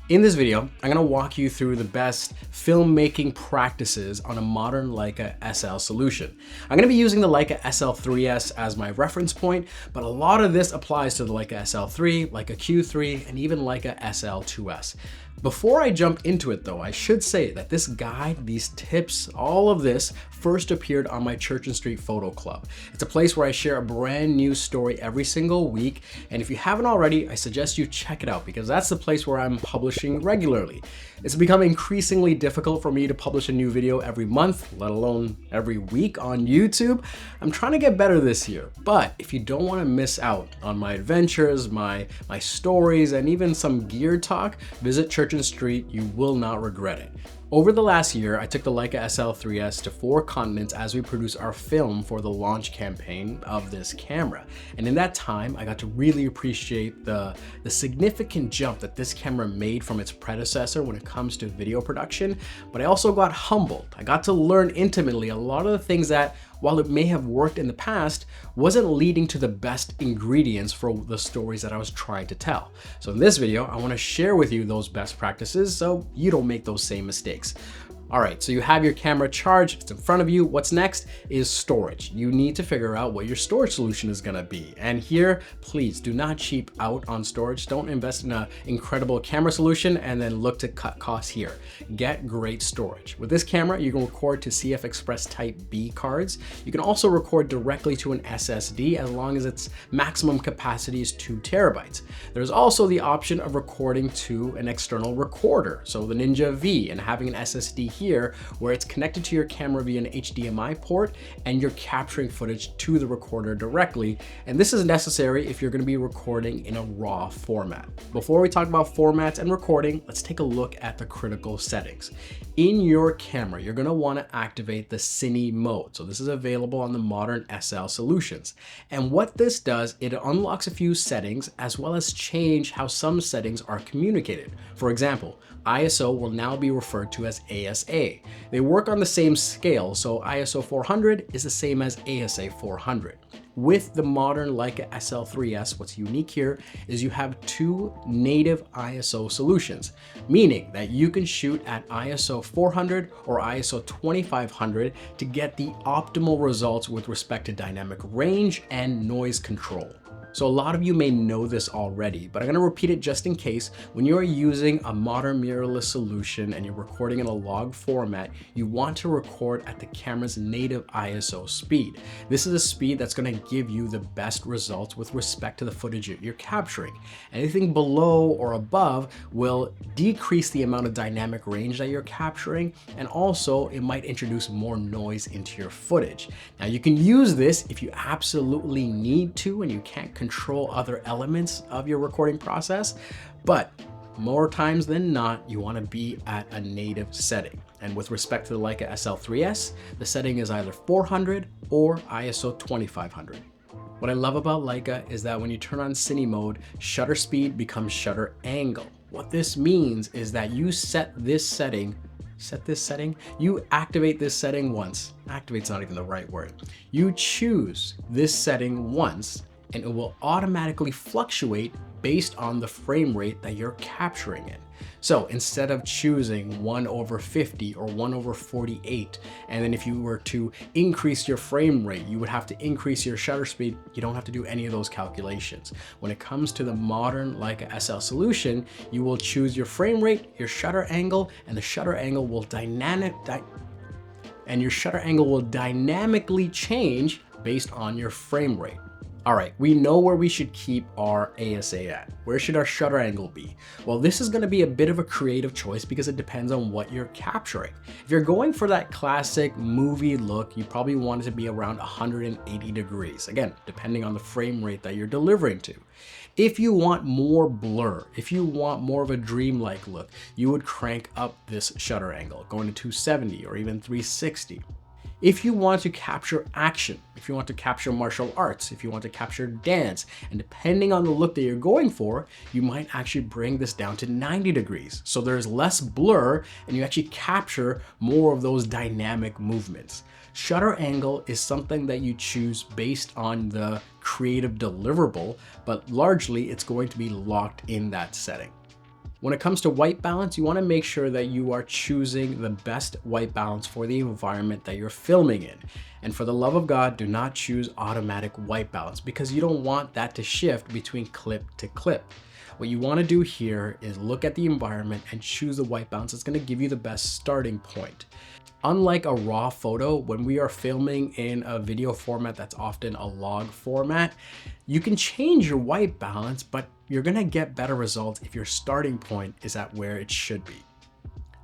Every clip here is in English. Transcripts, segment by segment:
In this video, I'm going to walk you through the best filmmaking practices on a modern Leica SL solution. I'm going to be using the Leica SL3S as my reference point, but a lot of this applies to the Leica SL3, Leica Q3, and even Leica SL2S. Before I jump into it though, I should say that this guide, these tips, all of this first appeared on my Church and Street Photo Club. It's a place where I share a brand new story every single week, and if you haven't already, I suggest you check it out because that's the place where I'm publishing regularly. It's become increasingly difficult for me to publish a new video every month, let alone every week on YouTube. I'm trying to get better this year, but if you don't want to miss out on my adventures, my stories, and even some gear talk, visit Church and Street. You will not regret it. Over the last year, I took the Leica SL3S to 4 continents as we produce our film for the launch campaign of this camera. And in that time, I got to really appreciate the significant jump that this camera made from its predecessor when it comes to video production, but I also got humbled. I got to learn intimately a lot of the things that, while it may have worked in the past, wasn't leading to the best ingredients for the stories that I was trying to tell. So in this video, I want to share with you those best practices so you don't make those same mistakes. All right, so you have your camera charged, it's in front of you. What's next is storage. You need to figure out what your storage solution is gonna be. And here, please do not cheap out on storage. Don't invest in an incredible camera solution and then look to cut costs here. Get great storage. With this camera, you can record to CF Express Type B cards. You can also record directly to an SSD as long as its maximum capacity is 2 terabytes. There's also the option of recording to an external recorder, so the Ninja V, and having an SSD here where it's connected to your camera via an HDMI port and you're capturing footage to the recorder directly. And this is necessary if you're going to be recording in a RAW format. Before we talk about formats and recording, let's take a look at the critical settings. In your camera, you're going to want to activate the Cine mode. So this is available on the modern SL solutions. And what this does, it unlocks a few settings as well as change how some settings are communicated. For example, ISO will now be referred to as ASA. They work on the same scale, so ISO 400 is the same as ASA 400. With the modern Leica SL3S, what's unique here is you have 2 native ISO solutions, meaning that you can shoot at ISO 400 or ISO 2500 to get the optimal results with respect to dynamic range and noise control. So a lot of you may know this already, but I'm going to repeat it just in case. When you're using a modern mirrorless solution and you're recording in a log format, you want to record at the camera's native ISO speed. This is a speed that's going to give you the best results with respect to the footage you're capturing. Anything below or above will decrease the amount of dynamic range that you're capturing, and also it might introduce more noise into your footage. Now you can use this if you absolutely need to and you can't control other elements of your recording process, but more times than not, you want to be at a native setting. And with respect to the Leica SL3S, the setting is either 400 or ISO 2500. What I love about Leica is that when you turn on Cine mode, shutter speed becomes shutter angle. What this means is that you you activate this setting once. Activate's not even the right word. You choose this setting once, and it will automatically fluctuate based on the frame rate that you're capturing in. So instead of choosing 1/50 or 1/48, and then if you were to increase your frame rate, you would have to increase your shutter speed. You don't have to do any of those calculations. When it comes to the modern Leica SL solution, you will choose your frame rate, your shutter angle, and the shutter angle will dynamically change based on your frame rate. All right, we know where we should keep our ASA at. Where should our shutter angle be? Well, this is gonna be a bit of a creative choice because it depends on what you're capturing. If you're going for that classic movie look, you probably want it to be around 180 degrees. Again, depending on the frame rate that you're delivering to. If you want more blur, if you want more of a dreamlike look, you would crank up this shutter angle, going to 270 or even 360. If you want to capture action, if you want to capture martial arts, if you want to capture dance, and depending on the look that you're going for, you might actually bring this down to 90 degrees. So there's less blur and you actually capture more of those dynamic movements. Shutter angle is something that you choose based on the creative deliverable, but largely it's going to be locked in that setting. When it comes to white balance, you want to make sure that you are choosing the best white balance for the environment that you're filming in. And for the love of God, do not choose automatic white balance because you don't want that to shift between clip to clip. What you want to do here is look at the environment and choose the white balance that's going to give you the best starting point. Unlike a raw photo, when we are filming in a video format that's often a log format, you can change your white balance, but you're going to get better results if your starting point is at where it should be.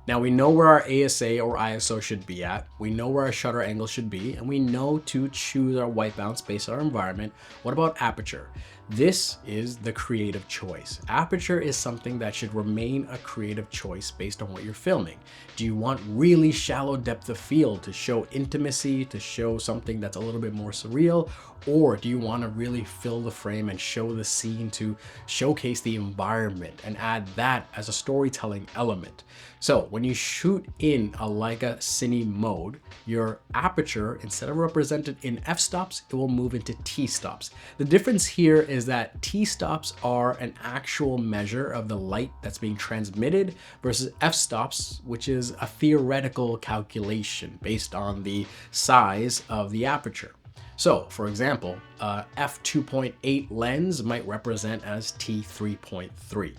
Now we know where our ASA or ISO should be at, we know where our shutter angle should be, and we know to choose our white balance based on our environment. What about aperture? This is the creative choice. Aperture is something that should remain a creative choice based on what you're filming. Do you want really shallow depth of field to show intimacy, to show something that's a little bit more surreal? Or do you want to really fill the frame and show the scene to showcase the environment and add that as a storytelling element? So when you shoot in a Leica Cine mode, your aperture, instead of represented in f-stops, it will move into t-stops. The difference here is that t-stops are an actual measure of the light that's being transmitted versus f-stops, which is a theoretical calculation based on the size of the aperture. So, for example, a f2.8 lens might represent as t3.3.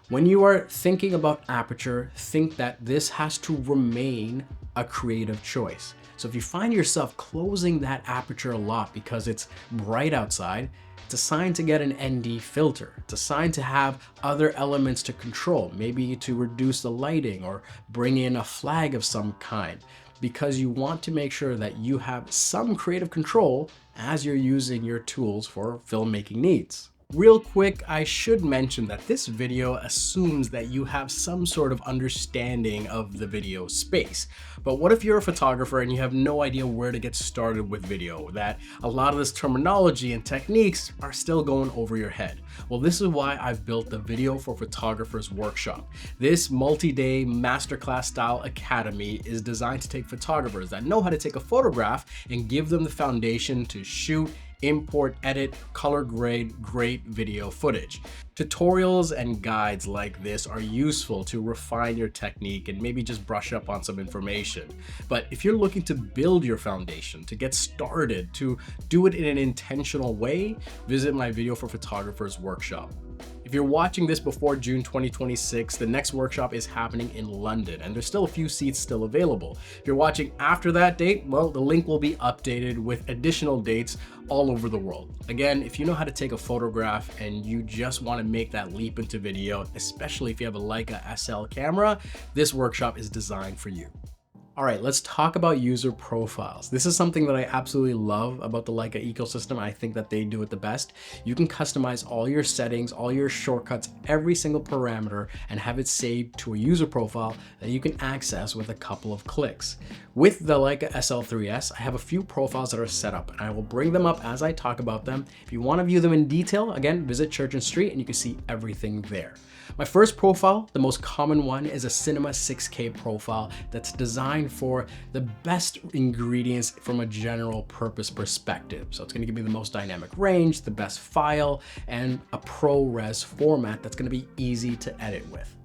When you are thinking about aperture, think that this has to remain a creative choice. So if you find yourself closing that aperture a lot because it's bright outside, it's a sign to get an ND filter. It's a sign to have other elements to control, maybe to reduce the lighting or bring in a flag of some kind, because you want to make sure that you have some creative control as you're using your tools for filmmaking needs. Real quick, I should mention that this video assumes that you have some sort of understanding of the video space. But what if you're a photographer and you have no idea where to get started with video, that a lot of this terminology and techniques are still going over your head? Well, this is why I've built the Video for Photographers workshop. This multi-day masterclass style academy is designed to take photographers that know how to take a photograph and give them the foundation to shoot, import, edit, color grade great video footage. Tutorials and guides like this are useful to refine your technique and maybe just brush up on some information. But if you're looking to build your foundation, to get started, to do it in an intentional way, visit my Video for Photographers workshop. If you're watching this before June 2026, the next workshop is happening in London and there's still a few seats still available. If you're watching after that date, well, the link will be updated with additional dates all over the world. Again, if you know how to take a photograph and you just want to make that leap into video, especially if you have a Leica SL camera, this workshop is designed for you. All right, let's talk about user profiles. This is something that I absolutely love about the Leica ecosystem. I think that they do it the best. You can customize all your settings, all your shortcuts, every single parameter, and have it saved to a user profile that you can access with a couple of clicks. With the Leica SL3S, I have a few profiles that are set up, and I will bring them up as I talk about them. If you want to view them in detail, again, visit Church and Street and you can see everything there. My first profile, the most common one, is a Cinema 6K profile that's designed for the best ingredients from a general purpose perspective. So it's going to give me the most dynamic range, the best file, and a ProRes format that's going to be easy to edit with.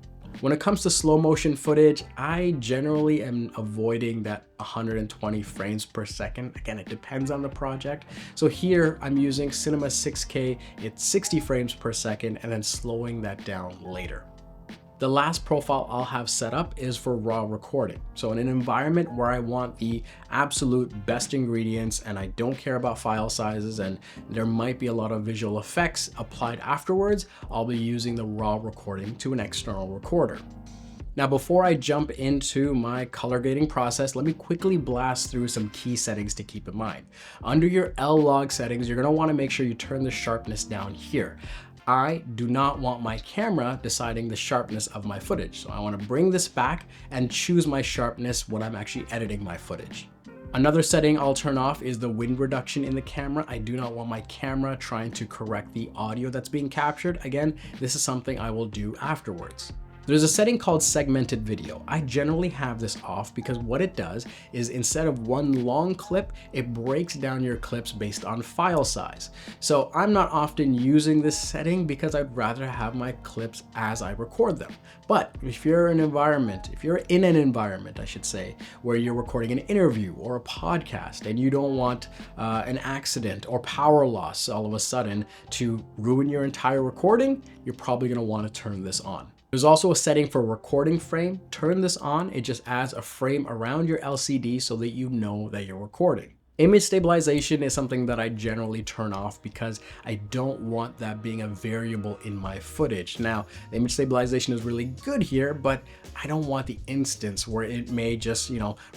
When it comes to slow motion footage, I generally am avoiding that 120 frames per second. Again, it depends on the project. So here I'm using Cinema 6K, it's 60 frames per second, and then slowing that down later. The last profile I'll have set up is for raw recording. So in an environment where I want the absolute best ingredients and I don't care about file sizes and there might be a lot of visual effects applied afterwards, I'll be using the raw recording to an external recorder. Now, before I jump into my color grading process, let me quickly blast through some key settings to keep in mind. Under your L-log settings, you're gonna wanna make sure you turn the sharpness down here. I do not want my camera deciding the sharpness of my footage. So I want to bring this back and choose my sharpness when I'm actually editing my footage. Another setting I'll turn off is the wind reduction in the camera. I do not want my camera trying to correct the audio that's being captured. Again, this is something I will do afterwards. There's a setting called segmented video. I generally have this off because what it does is instead of one long clip, it breaks down your clips based on file size. So I'm not often using this setting because I'd rather have my clips as I record them. But if you're in an environment, I should say, where you're recording an interview or a podcast and you don't want an accident or power loss all of a sudden to ruin your entire recording, you're probably gonna wanna turn this on. There's also a setting for recording frame. Turn this on. It just adds a frame around your LCD so that you know that you're recording. Image stabilization is something that I generally turn off because I don't want that being a variable in my footage. Now, the image stabilization is really good here, but I don't want the instance where it may just,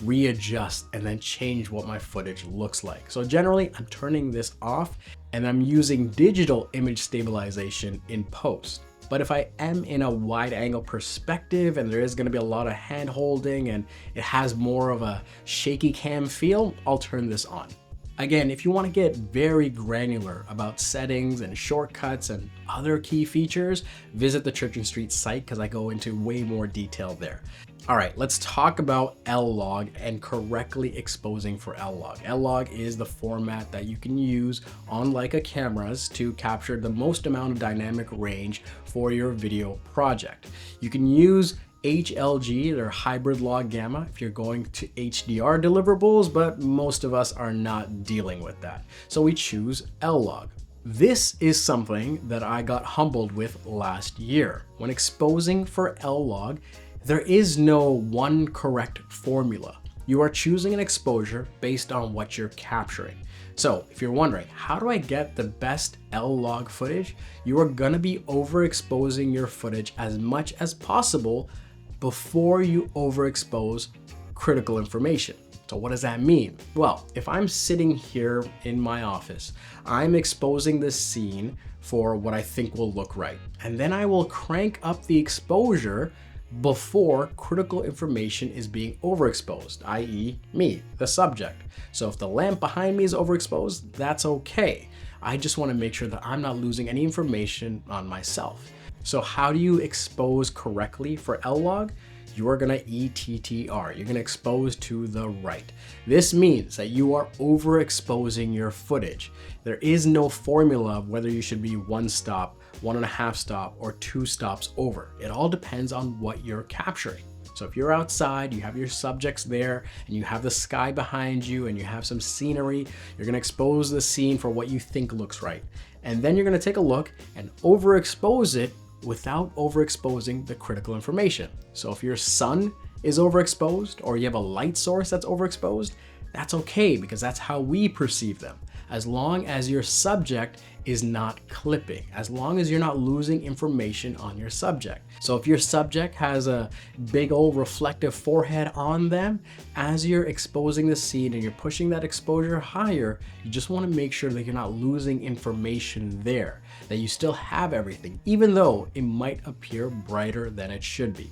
readjust and then change what my footage looks like. So generally, I'm turning this off and I'm using digital image stabilization in post. But if I am in a wide angle perspective and there is gonna be a lot of hand holding and it has more of a shaky cam feel, I'll turn this on. Again, if you wanna get very granular about settings and shortcuts and other key features, visit the Church and Street site because I go into way more detail there. All right, let's talk about L-Log and correctly exposing for L-Log. L-Log is the format that you can use on Leica cameras to capture the most amount of dynamic range for your video project. You can use HLG, or hybrid log gamma, if you're going to HDR deliverables, but most of us are not dealing with that. So we choose L-Log. This is something that I got humbled with last year. When exposing for L-Log, there is no one correct formula. You are choosing an exposure based on what you're capturing. So if you're wondering, how do I get the best L-Log footage? You are gonna be overexposing your footage as much as possible before you overexpose critical information. So what does that mean? Well, if I'm sitting here in my office, I'm exposing this scene for what I think will look right. And then I will crank up the exposure before critical information is being overexposed, i.e. me, the subject. So if the lamp behind me is overexposed, that's okay. I just want to make sure that I'm not losing any information on myself. So how do you expose correctly for L-Log? You are gonna ETTR, you're gonna expose to the right. This means that you are overexposing your footage. There is no formula of whether you should be 1 stop, 1.5 stop, or 2 stops over. It all depends on what you're capturing. So if you're outside, you have your subjects there, and you have the sky behind you, and you have some scenery, you're gonna expose the scene for what you think looks right. And then you're gonna take a look and overexpose it without overexposing the critical information. So if your sun is overexposed or you have a light source that's overexposed, that's okay because that's how we perceive them. As long as your subject is not clipping, as long as you're not losing information on your subject. So if your subject has a big old reflective forehead on them, as you're exposing the scene and you're pushing that exposure higher, you just want to make sure that you're not losing information there, that you still have everything, even though it might appear brighter than it should be.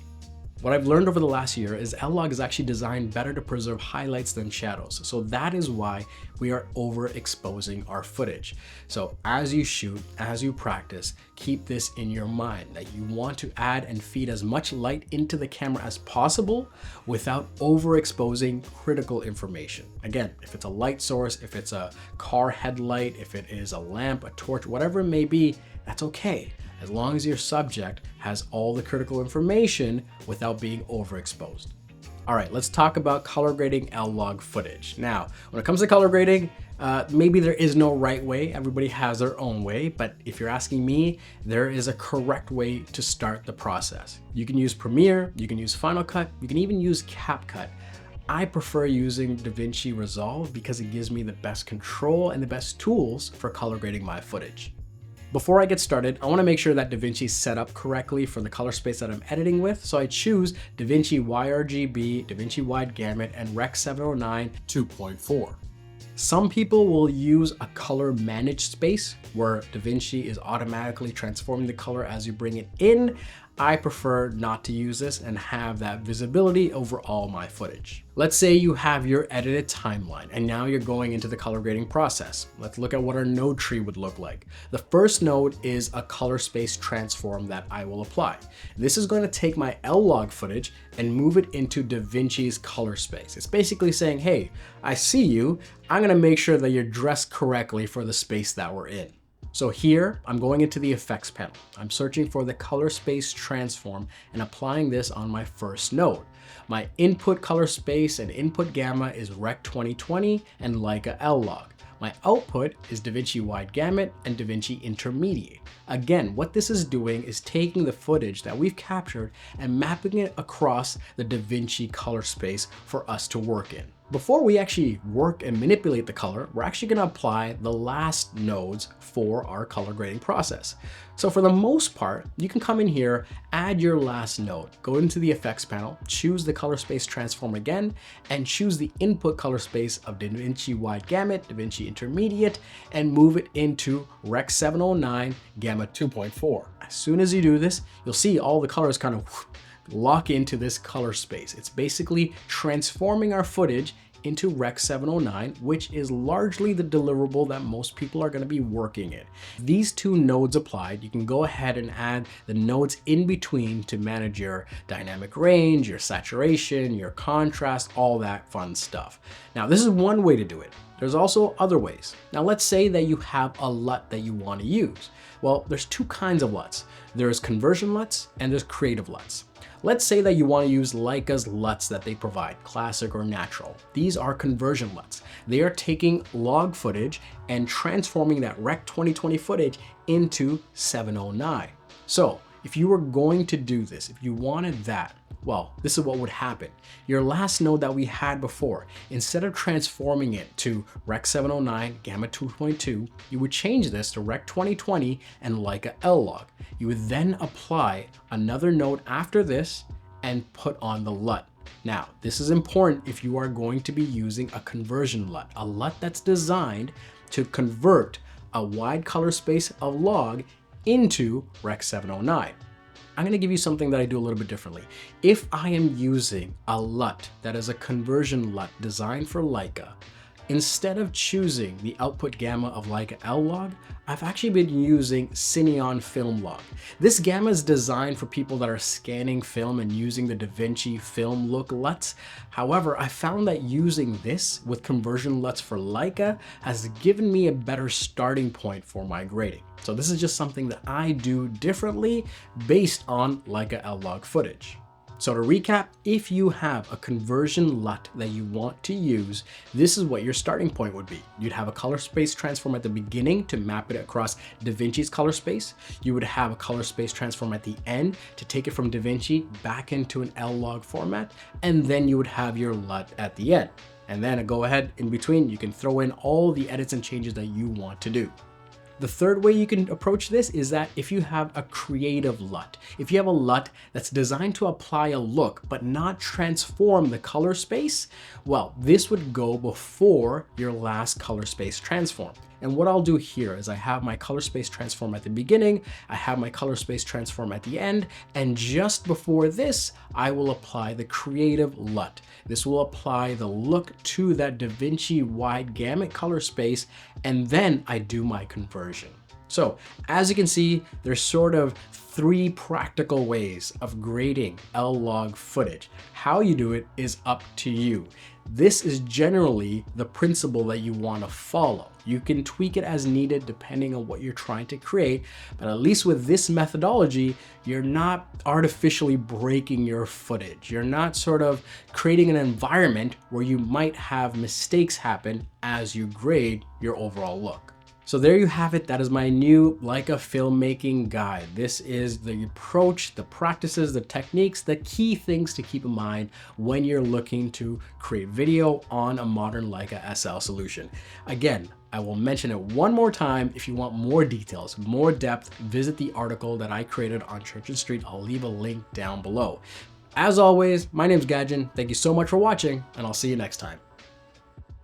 What I've learned over the last year is L-Log is actually designed better to preserve highlights than shadows. So that is why we are overexposing our footage. So as you shoot, as you practice, keep this in your mind that you want to add and feed as much light into the camera as possible without overexposing critical information. Again, if it's a light source, if it's a car headlight, if it is a lamp, a torch, whatever it may be, that's okay, as long as your subject has all the critical information without being overexposed. All right, let's talk about color grading L-Log footage. Now, when it comes to color grading, maybe there is no right way. Everybody has their own way, but if you're asking me, there is a correct way to start the process. You can use Premiere, you can use Final Cut, you can even use CapCut. I prefer using DaVinci Resolve because it gives me the best control and the best tools for color grading my footage. Before I get started, I want to make sure that DaVinci is set up correctly for the color space that I'm editing with, so I choose DaVinci YRGB, DaVinci Wide Gamut, and Rec 709 2.4. Some people will use a color managed space where DaVinci is automatically transforming the color as you bring it in. I prefer not to use this and have that visibility over all my footage. Let's say you have your edited timeline and now you're going into the color grading process. Let's look at what our node tree would look like. The first node is a color space transform that I will apply. This is going to take my L-Log footage and move it into DaVinci's color space. It's basically saying, hey, I see you. I'm going to make sure that you're dressed correctly for the space that we're in. So here, I'm going into the effects panel. I'm searching for the color space transform and applying this on my first node. My input color space and input gamma is Rec 2020 and Leica L-Log. My output is DaVinci Wide Gamut and DaVinci Intermediate. Again, what this is doing is taking the footage that we've captured and mapping it across the DaVinci color space for us to work in. Before we actually work and manipulate the color, we're actually going to apply the last nodes for our color grading process. So for the most part, you can come in here, add your last node, go into the effects panel, choose the color space transform again, and choose the input color space of DaVinci Wide Gamut, DaVinci Intermediate, and move it into Rec 709 Gamma 2.4. As soon as you do this, you'll see all the colors kind of lock into this color space. It's basically transforming our footage into Rec 709, which is largely the deliverable that most people are going to be working in. These two nodes applied, you can go ahead and add the nodes in between to manage your dynamic range, your saturation, your contrast, all that fun stuff. Now, this is one way to do it. There's also other ways. Now, let's say that you have a LUT that you want to use. Well, there's two kinds of LUTs. There's conversion LUTs and there's creative LUTs. Let's say that you want to use Leica's LUTs that they provide, classic or natural. These are conversion LUTs. They are taking log footage and transforming that Rec 2020 footage into 709. So if you were going to do this, if you wanted that, well, this is what would happen. Your last node that we had before, instead of transforming it to Rec 709 Gamma 2.2, you would change this to Rec 2020 and Leica L-Log. You would then apply another node after this and put on the LUT. Now, this is important if you are going to be using a conversion LUT, a LUT that's designed to convert a wide color space of log into Rec 709. I'm going to give you something that I do a little bit differently. If I am using a LUT that is a conversion LUT designed for Leica, instead of choosing the output gamma of Leica L-Log, I've actually been using Cine Film Log. This gamma is designed for people that are scanning film and using the DaVinci Film Look LUTs. However, I found that using this with conversion LUTs for Leica has given me a better starting point for my grading. So this is just something that I do differently based on Leica L-Log footage. So to recap, if you have a conversion LUT that you want to use, this is what your starting point would be. You'd have a color space transform at the beginning to map it across DaVinci's color space. You would have a color space transform at the end to take it from DaVinci back into an L-Log format. And then you would have your LUT at the end. And then go ahead in between, you can throw in all the edits and changes that you want to do. The third way you can approach this is that if you have a creative LUT, if you have a LUT that's designed to apply a look but not transform the color space, well, this would go before your last color space transform. And what I'll do here is I have my color space transform at the beginning, I have my color space transform at the end, and just before this, I will apply the creative LUT. This will apply the look to that DaVinci Wide Gamut color space, and then I do my conversion. So as you can see, there's sort of three practical ways of grading L-Log footage. How you do it is up to you. This is generally the principle that you want to follow. You can tweak it as needed depending on what you're trying to create, but at least with this methodology, you're not artificially breaking your footage. You're not sort of creating an environment where you might have mistakes happen as you grade your overall look. So there you have it. That is my new Leica filmmaking guide. This is the approach, the practices, the techniques, the key things to keep in mind when you're looking to create video on a modern Leica SL solution. Again, I will mention it one more time. If you want more details, more depth, visit the article that I created on Church & Street. I'll leave a link down below. As always, my name's Gadgen. Thank you so much for watching, and I'll see you next time.